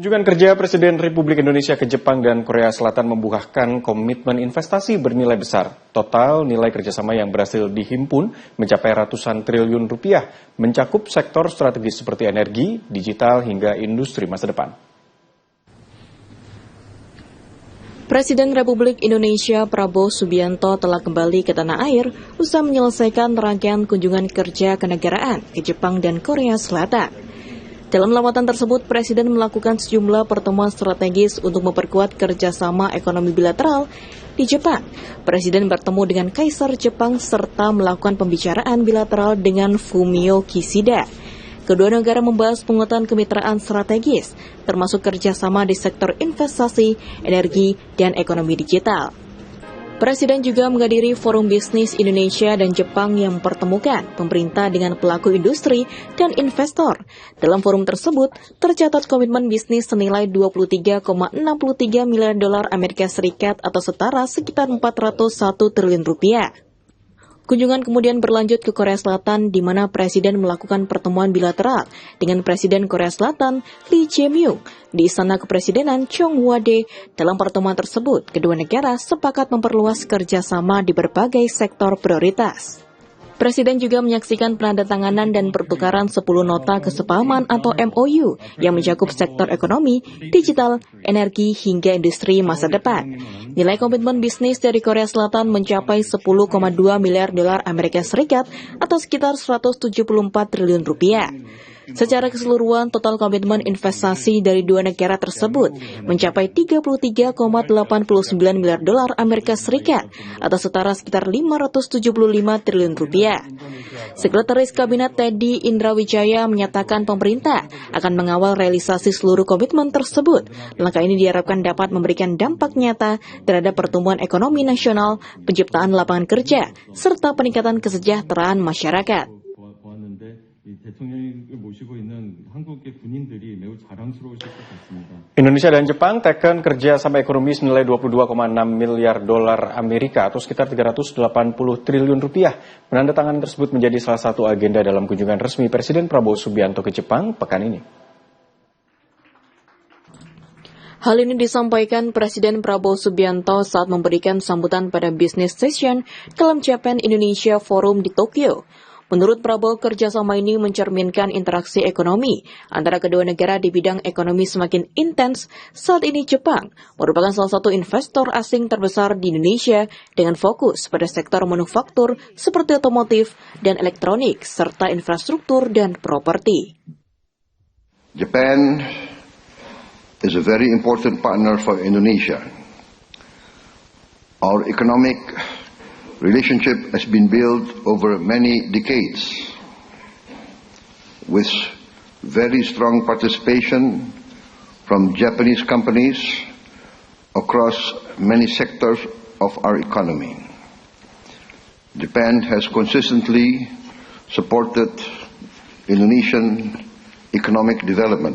Kunjungan kerja Presiden Republik Indonesia ke Jepang dan Korea Selatan membuahkan komitmen investasi bernilai besar. Total nilai kerjasama yang berhasil dihimpun mencapai ratusan triliun rupiah, mencakup sektor strategis seperti energi, digital, hingga industri masa depan. Presiden Republik Indonesia Prabowo Subianto telah kembali ke tanah air usai menyelesaikan rangkaian kunjungan kerja kenegaraan ke Jepang dan Korea Selatan. Dalam lawatan tersebut, Presiden melakukan sejumlah pertemuan strategis untuk memperkuat kerjasama ekonomi bilateral di Jepang. Presiden bertemu dengan Kaisar Jepang serta melakukan pembicaraan bilateral dengan Fumio Kishida. Kedua negara membahas penguatan kemitraan strategis, termasuk kerjasama di sektor investasi, energi, dan ekonomi digital. Presiden juga menghadiri Forum Bisnis Indonesia dan Jepang yang mempertemukan pemerintah dengan pelaku industri dan investor. Dalam forum tersebut, tercatat komitmen bisnis senilai 23,63 miliar dolar Amerika Serikat atau setara sekitar 401 triliun rupiah. Kunjungan kemudian berlanjut ke Korea Selatan, di mana Presiden melakukan pertemuan bilateral dengan Presiden Korea Selatan Lee Jae-myung di Istana Kepresidenan Cheongwade. Dalam pertemuan tersebut, kedua negara sepakat memperluas kerjasama di berbagai sektor prioritas. Presiden juga menyaksikan penandatanganan dan pertukaran 10 nota kesepahaman atau MOU yang mencakup sektor ekonomi, digital, energi, hingga industri masa depan. Nilai komitmen bisnis dari Korea Selatan mencapai 10,2 miliar dolar Amerika Serikat atau sekitar 174 triliun rupiah. Secara keseluruhan, total komitmen investasi dari dua negara tersebut mencapai 33,89 miliar dolar Amerika Serikat atau setara sekitar 575 triliun rupiah. Sekretaris Kabinet Teddy Indrawijaya menyatakan pemerintah akan mengawal realisasi seluruh komitmen tersebut. Langkah ini diharapkan dapat memberikan dampak nyata terhadap pertumbuhan ekonomi nasional, penciptaan lapangan kerja, serta peningkatan kesejahteraan masyarakat. Indonesia dan Jepang teken kerjasama ekonomi senilai 22,6 miliar dolar Amerika atau sekitar 380 triliun rupiah. Penandatanganan tersebut menjadi salah satu agenda dalam kunjungan resmi Presiden Prabowo Subianto ke Jepang pekan ini. Hal ini disampaikan Presiden Prabowo Subianto saat memberikan sambutan pada Business Session dalam Japan Indonesia Forum di Tokyo. Menurut Prabowo, kerjasama ini mencerminkan interaksi ekonomi antara kedua negara di bidang ekonomi semakin intens. Saat ini Jepang merupakan salah satu investor asing terbesar di Indonesia dengan fokus pada sektor manufaktur seperti otomotif dan elektronik, serta infrastruktur dan properti. Japan is a very important partner for Indonesia. Our economic relationship has been built over many decades with very strong participation from Japanese companies across many sectors of our economy. Japan has consistently supported Indonesian economic development.